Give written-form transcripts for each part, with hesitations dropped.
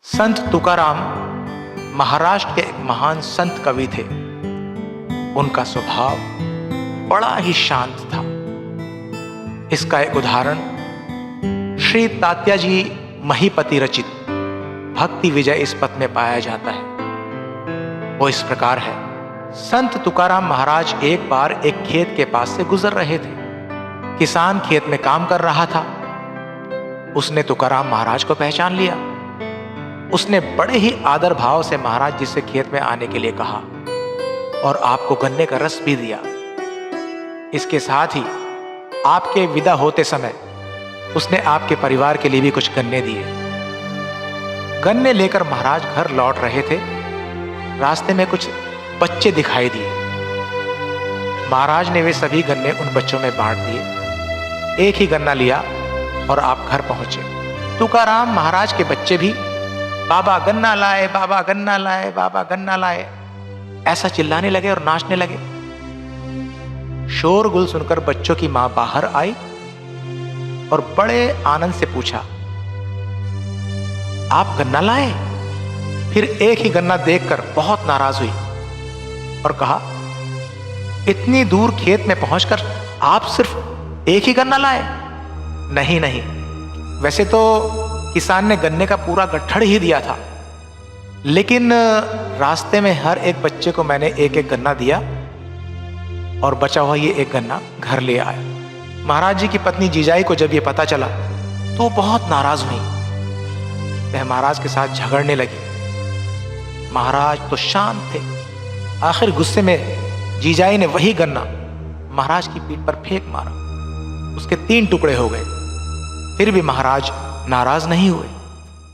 संत तुकाराम महाराष्ट्र के एक महान संत कवि थे। उनका स्वभाव बड़ा ही शांत था। इसका एक उदाहरण श्री तात्याजी महिपति रचित भक्ति विजय इस पथ में पाया जाता है। वो इस प्रकार है। संत तुकाराम महाराज एक बार एक खेत के पास से गुजर रहे थे। किसान खेत में काम कर रहा था। उसने तुकाराम महाराज को पहचान लिया। उसने बड़े ही आदर भाव से महाराज जी से खेत में आने के लिए कहा और आपको गन्ने का रस भी दिया। इसके साथ ही आपके विदा होते समय उसने आपके परिवार के लिए भी कुछ गन्ने दिए। गन्ने लेकर महाराज घर लौट रहे थे। रास्ते में कुछ बच्चे दिखाई दिए। महाराज ने वे सभी गन्ने उन बच्चों में बांट दिए। एक ही गन्ना लिया और आप घर पहुंचे। तुकाराम महाराज के बच्चे भी बाबा गन्ना लाए, बाबा गन्ना लाए, बाबा गन्ना लाए ऐसा चिल्लाने लगे और नाचने लगे। शोरगुल सुनकर बच्चों की मां बाहर आई और बड़े आनंद से पूछा, आप गन्ना लाए? फिर एक ही गन्ना देखकर बहुत नाराज हुई और कहा, इतनी दूर खेत में पहुंचकर आप सिर्फ एक ही गन्ना लाए? नहीं नहीं, वैसे तो किसान ने गन्ने का पूरा गट्ठड़ ही दिया था, लेकिन रास्ते में हर एक बच्चे को मैंने एक एक गन्ना दिया और बचा हुआ ये एक गन्ना घर ले आया। महाराज जी की पत्नी जीजाई को जब ये पता चला तो वो बहुत नाराज हुई। वह महाराज के साथ झगड़ने लगी। महाराज तो शांत थे। आखिर गुस्से में जीजाई ने वही गन्ना महाराज की पीठ पर फेंक मारा। उसके 3 टुकड़े हो गए। फिर भी महाराज नाराज नहीं हुए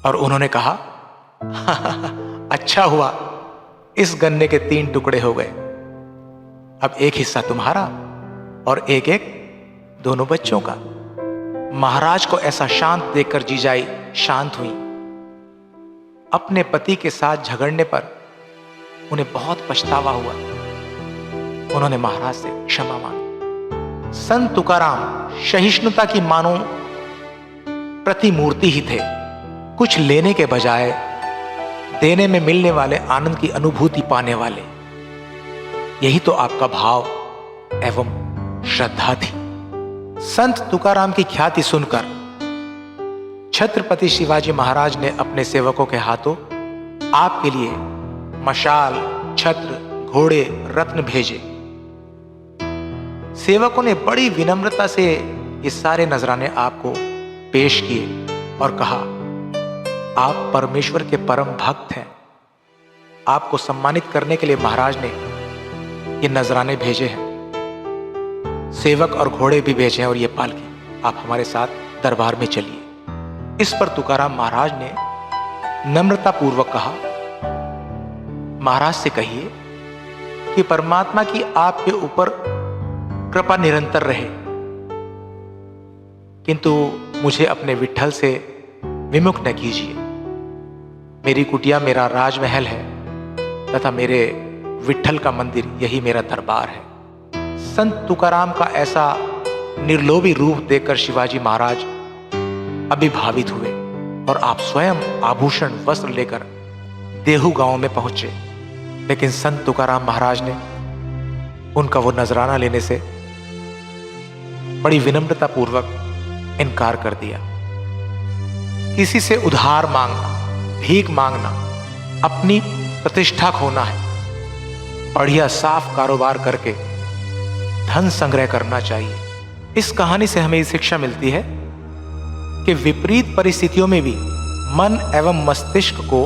और उन्होंने कहा, अच्छा हुआ, इस गन्ने के 3 टुकड़े हो गए। अब एक हिस्सा तुम्हारा और एक एक दोनों बच्चों का। महाराज को ऐसा शांत देखकर जीजाई शांत हुई। अपने पति के साथ झगड़ने पर उन्हें बहुत पछतावा हुआ। उन्होंने महाराज से क्षमा मांगी। संत तुकाराम सहिष्णुता की मानो प्रतिमूर्ति ही थे। कुछ लेने के बजाय देने में मिलने वाले आनंद की अनुभूति पाने वाले। यही तो आपका भाव एवं श्रद्धा थी। संत तुकाराम की ख्याति सुनकर छत्रपति शिवाजी महाराज ने अपने सेवकों के हाथों आपके लिए मशाल, छत्र, घोड़े, रत्न भेजे। सेवकों ने बड़ी विनम्रता से ये सारे नजराने आपको पेश किए और कहा, आप परमेश्वर के परम भक्त हैं। आपको सम्मानित करने के लिए महाराज ने ये नजराने भेजे हैं। सेवक और घोड़े भी भेजे हैं और ये पालकी। आप हमारे साथ दरबार में चलिए। इस पर तुकाराम महाराज ने नम्रता पूर्वक कहा, महाराज से कहिए कि परमात्मा की आपके ऊपर कृपा निरंतर रहे, किंतु मुझे अपने विठ्ठल से विमुख न कीजिए। मेरी कुटिया मेरा राजमहल है तथा मेरे विठ्ठल का मंदिर यही मेरा दरबार है। संत तुकाराम का ऐसा निर्लोभी रूप देखकर शिवाजी महाराज अभिभावित हुए और आप स्वयं आभूषण वस्त्र लेकर देहू गांव में पहुंचे। लेकिन संत तुकाराम महाराज ने उनका वो नजराना लेने से बड़ी विनम्रता पूर्वक इनकार कर दिया। किसी से उधार मांगना, भीख मांगना अपनी प्रतिष्ठा खोना है। बढ़िया साफ कारोबार करके धन संग्रह करना चाहिए। इस कहानी से हमें शिक्षा मिलती है कि विपरीत परिस्थितियों में भी मन एवं मस्तिष्क को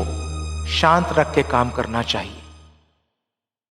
शांत रख के काम करना चाहिए।